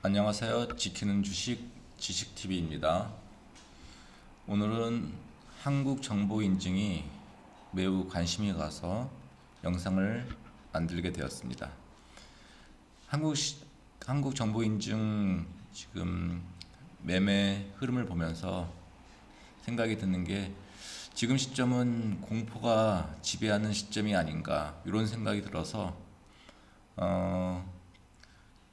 안녕하세요. 지키는 주식 지식TV입니다. 오늘은 한국 정보 인증이 매우 관심이 가서 영상을 만들게 되었습니다. 한국, 한국 정보 인증 지금 매매 흐름을 보면서 생각이 드는 게 지금 시점은 공포가 지배하는 시점이 아닌가 이런 생각이 들어서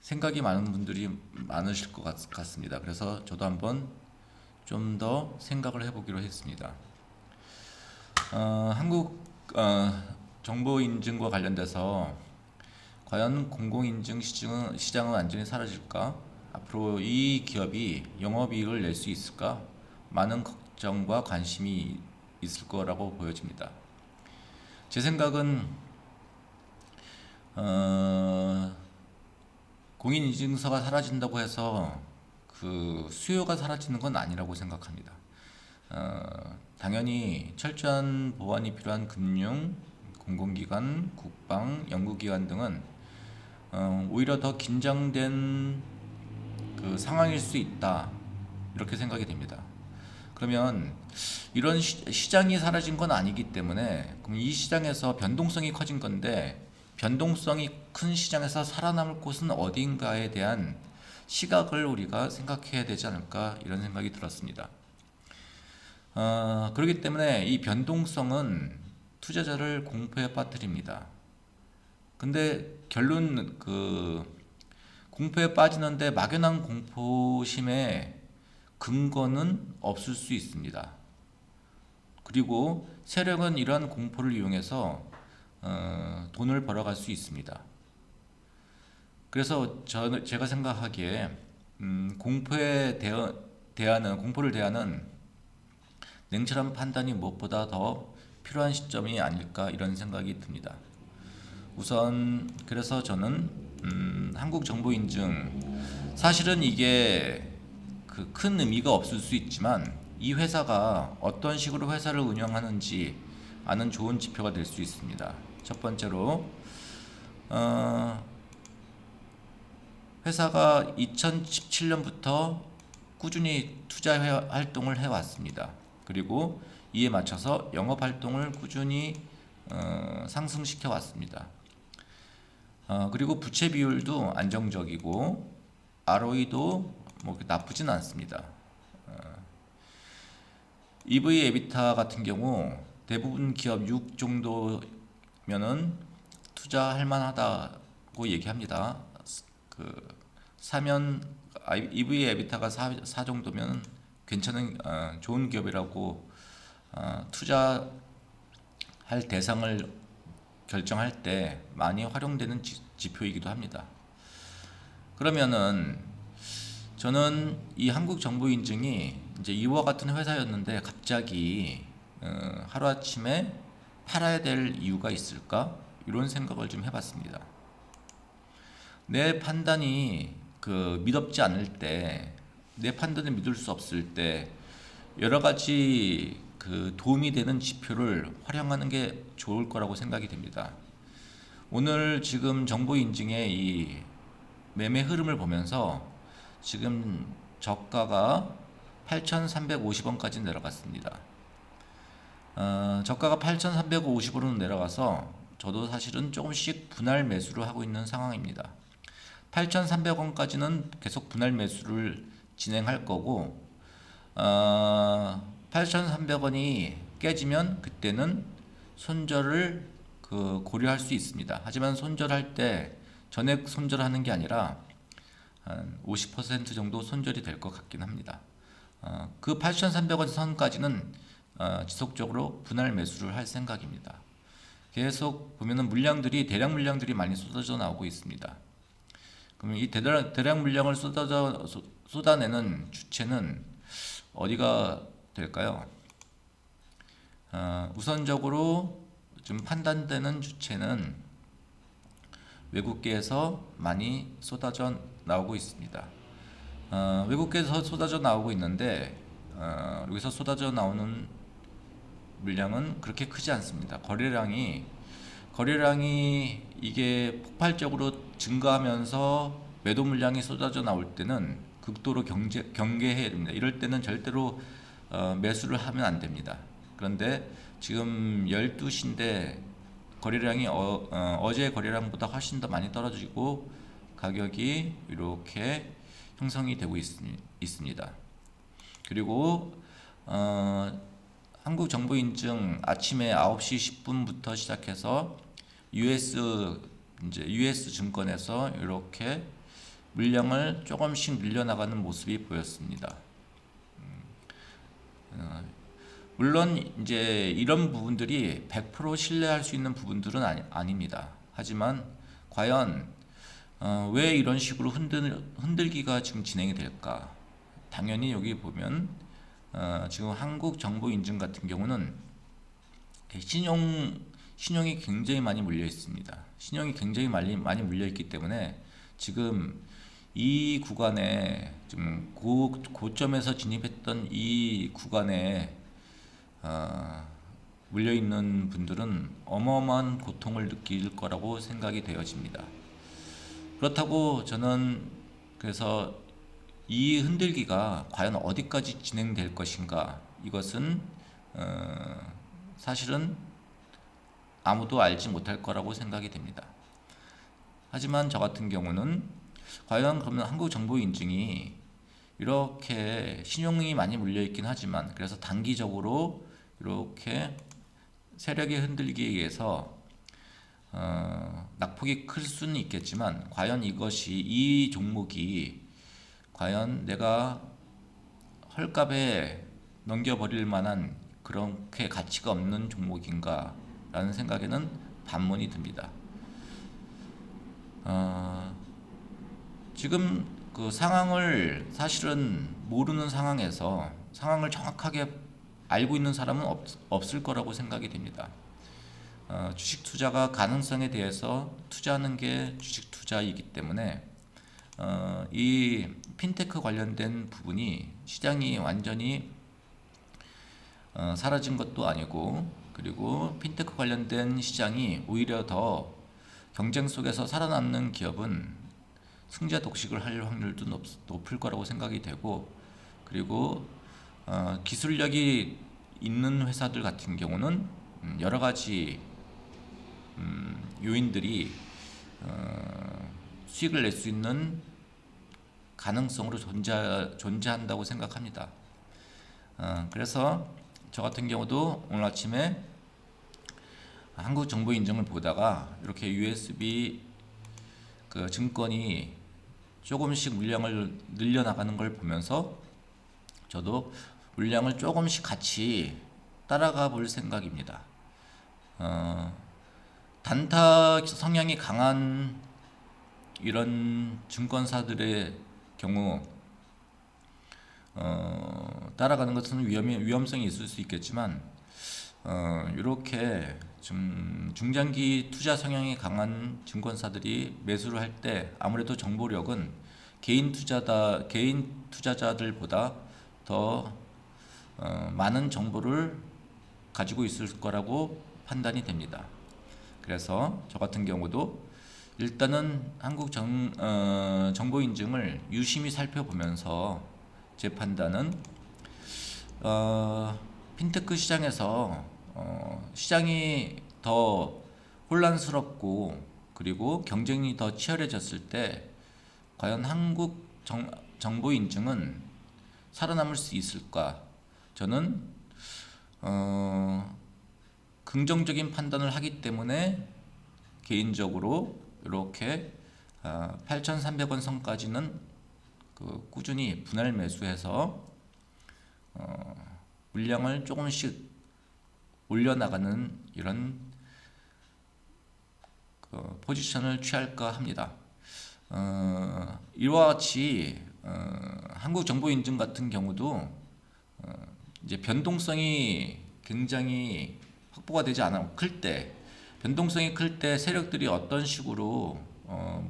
생각이 많은 분들이 많으실 것 같습니다. 그래서 저도 한번 좀 더 생각을 해보기로 했습니다. 한국 정보 인증과 관련돼서 과연 공공인증 시장은 완전히 사라질까? 앞으로 이 기업이 영업이익을 낼 수 있을까? 많은 걱정과 관심이 있을 거라고 보여집니다. 제 생각은 공인인증서가 사라진다고 해서 그 수요가 사라지는 건 아니라고 생각합니다. 당연히 철저한 보안이 필요한 금융, 공공기관, 국방, 연구기관 등은 오히려 더 긴장된 그 상황일 수 있다 이렇게 생각이 됩니다. 그러면 이런 시장이 사라진 건 아니기 때문에 그럼 이 시장에서 변동성이 커진 건데 변동성이 큰 시장에서 살아남을 곳은 어딘가에 대한 시각을 우리가 생각해야 되지 않을까 이런 생각이 들었습니다. 그렇기 때문에 이 변동성은 투자자를 공포에 빠뜨립니다. 근데 결론 공포에 빠지는데 막연한 공포심에 근거는 없을 수 있습니다. 그리고 세력은 이러한 공포를 이용해서 돈을 벌어갈 수 있습니다. 그래서 제가 생각하기에 공포를 대하는 냉철한 판단이 무엇보다 더 필요한 시점이 아닐까 이런 생각이 듭니다. 우선 그래서 저는 한국 정보 인증 사실은 이게 그 큰 의미가 없을 수 있지만 이 회사가 어떤 식으로 회사를 운영하는지 아는 좋은 지표가 될 수 있습니다. 첫 번째로 회사가 2017년부터 꾸준히 투자 활동을 해왔습니다. 그리고 이에 맞춰서 영업 활동을 꾸준히 상승시켜 왔습니다. 그리고 부채 비율도 안정적이고 ROE도 뭐 나쁘진 않습니다. EV 에비타 같은 경우 대부분 기업 6 정도면은 투자할 만하다고 얘기합니다. 그 사면 EV 에비타가 4 정도면 괜찮은 좋은 기업이라고 투자할 대상을 결정할 때 많이 활용되는 지표이기도 합니다. 그러면은 저는 이 한국 정보 인증이 이제 이와 같은 회사였는데 갑자기 하루아침에 팔아야 될 이유가 있을까? 이런 생각을 좀 해봤습니다. 내 판단이 믿업지 않을 때, 내 판단을 믿을 수 없을 때 여러 가지 도움이 되는 지표를 활용하는 게 좋을 거라고 생각이 됩니다. 오늘 지금 정보 인증의 이 매매 흐름을 보면서 지금 저가가 8,350원까지 내려갔습니다. 저가가 8,350원으로 내려가서 저도 사실은 조금씩 분할 매수를 하고 있는 상황입니다. 8,300원까지는 계속 분할 매수를 진행할 거고 8,300원이 깨지면 그때는 손절을 고려할 수 있습니다. 하지만 손절할 때 전액 손절하는 게 아니라 한 50% 정도 손절이 될 것 같긴 합니다. 그 8,300원 선까지는 지속적으로 분할 매수를 할 생각입니다. 계속 보면은 대량 물량들이 많이 쏟아져 나오고 있습니다. 그럼 이 대량 물량을 쏟아내는 주체는 어디가 될까요? 우선적으로 좀 판단되는 주체는 외국계에서 많이 쏟아져 나오고 있습니다. 외국계에서 쏟아져 나오고 있는데 여기서 쏟아져 나오는 물량은 그렇게 크지 않습니다. 거래량이 이게 폭발적으로 증가하면서 매도 물량이 쏟아져 나올 때는 극도로 경계해야 됩니다. 이럴 때는 절대로 매수를 하면 안 됩니다. 그런데 지금 12시인데 거래량이 어제 거래량보다 훨씬 더 많이 떨어지고 가격이 이렇게 형성이 되고 있습니다. 그리고 한국정보인증 아침에 9시 10분부터 시작해서 US 증권에서 이렇게 물량을 조금씩 늘려나가는 모습이 보였습니다. 물론 이제 이런 부분들이 100% 신뢰할 수 있는 부분들은 아닙니다. 하지만 과연 왜 이런 식으로 흔들기가 지금 진행이 될까? 당연히 여기 보면 지금 한국정보인증 같은 경우는 신용이 굉장히 많이 물려 있습니다. 신용이 굉장히 많이 물려 있기 때문에 지금 이 구간에 좀 고점에서 진입했던 이 구간에 물려 있는 분들은 어마어마한 고통을 느낄 거라고 생각이 되어집니다. 그렇다고 저는 그래서 이 흔들기가 과연 어디까지 진행될 것인가, 이것은 사실은 아무도 알지 못할 거라고 생각이 됩니다. 하지만 저 같은 경우는 과연 그러면 한국정보인증이 이렇게 신용이 많이 물려 있긴 하지만 그래서 단기적으로 이렇게 세력의 흔들기에 의해서 낙폭이 클 수는 있겠지만 과연 이 종목이 과연 내가 헐값에 넘겨버릴 만한 그렇게 가치가 없는 종목인가 라는 생각에는 반문이 듭니다. 지금 그 상황을 사실은 모르는 상황에서 상황을 정확하게 알고 있는 사람은 없을 거라고 생각이 됩니다. 주식 투자가 가능성에 대해서 투자하는 게 주식 투자이기 때문에 이 핀테크 관련된 부분이 시장이 완전히 사라진 것도 아니고, 그리고 핀테크 관련된 시장이 오히려 더 경쟁 속에서 살아남는 기업은 승자 독식을 할 확률도 높을 거라고 생각이 되고, 그리고 기술력이 있는 회사들 같은 경우는 여러 가지 요인들이 수익을 낼 수 있는 가능성으로 존재한다고 생각합니다. 그래서 저 같은 경우도 오늘 아침에 한국정보인증을 보다가 이렇게 USB 그 증권이 조금씩 물량을 늘려나가는 걸 보면서 저도 물량을 조금씩 같이 따라가 볼 생각입니다. 단타 성향이 강한 이런 증권사들의 경우 따라가는 것은 위험성이 있을 수 있겠지만 이렇게 좀 중장기 투자 성향이 강한 증권사들이 매수를 할 때 아무래도 정보력은 개인 투자자들보다 더 많은 정보를 가지고 있을 거라고 판단이 됩니다. 그래서 저 같은 경우도 일단은 정보인증을 유심히 살펴보면서 제 판단은 핀테크 시장에서 시장이 더 혼란스럽고 그리고 경쟁이 더 치열해졌을 때 과연 정보인증은 살아남을 수 있을까? 저는 긍정적인 판단을 하기 때문에 개인적으로 이렇게 8,300원 선까지는 꾸준히 분할 매수해서 물량을 조금씩 올려나가는 이런 포지션을 취할까 합니다. 이와 같이 한국정보인증 같은 경우도 이제 변동성이 굉장히 확보가 되지 않아 변동성이 클 때 세력들이 어떤 식으로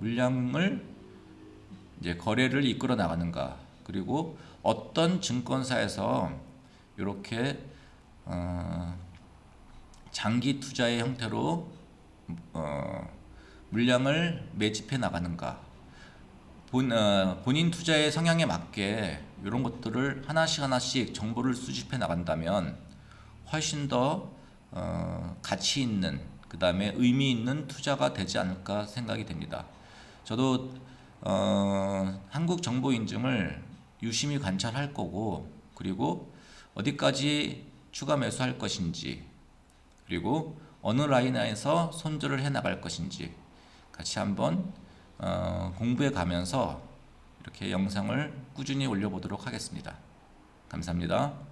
물량을 이제 거래를 이끌어 나가는가, 그리고 어떤 증권사에서 이렇게 장기 투자의 형태로 물량을 매집해 나가는가, 본인 투자의 성향에 맞게 이런 것들을 하나씩 정보를 수집해 나간다면 훨씬 더 가치 있는, 그 다음에 의미 있는 투자가 되지 않을까 생각이 됩니다. 저도 한국 정보 인증을 유심히 관찰할 거고, 그리고 어디까지 추가 매수할 것인지, 그리고 어느 라인에서 손절을 해 나갈 것인지 같이 한번 공부해 가면서 이렇게 영상을 꾸준히 올려보도록 하겠습니다. 감사합니다.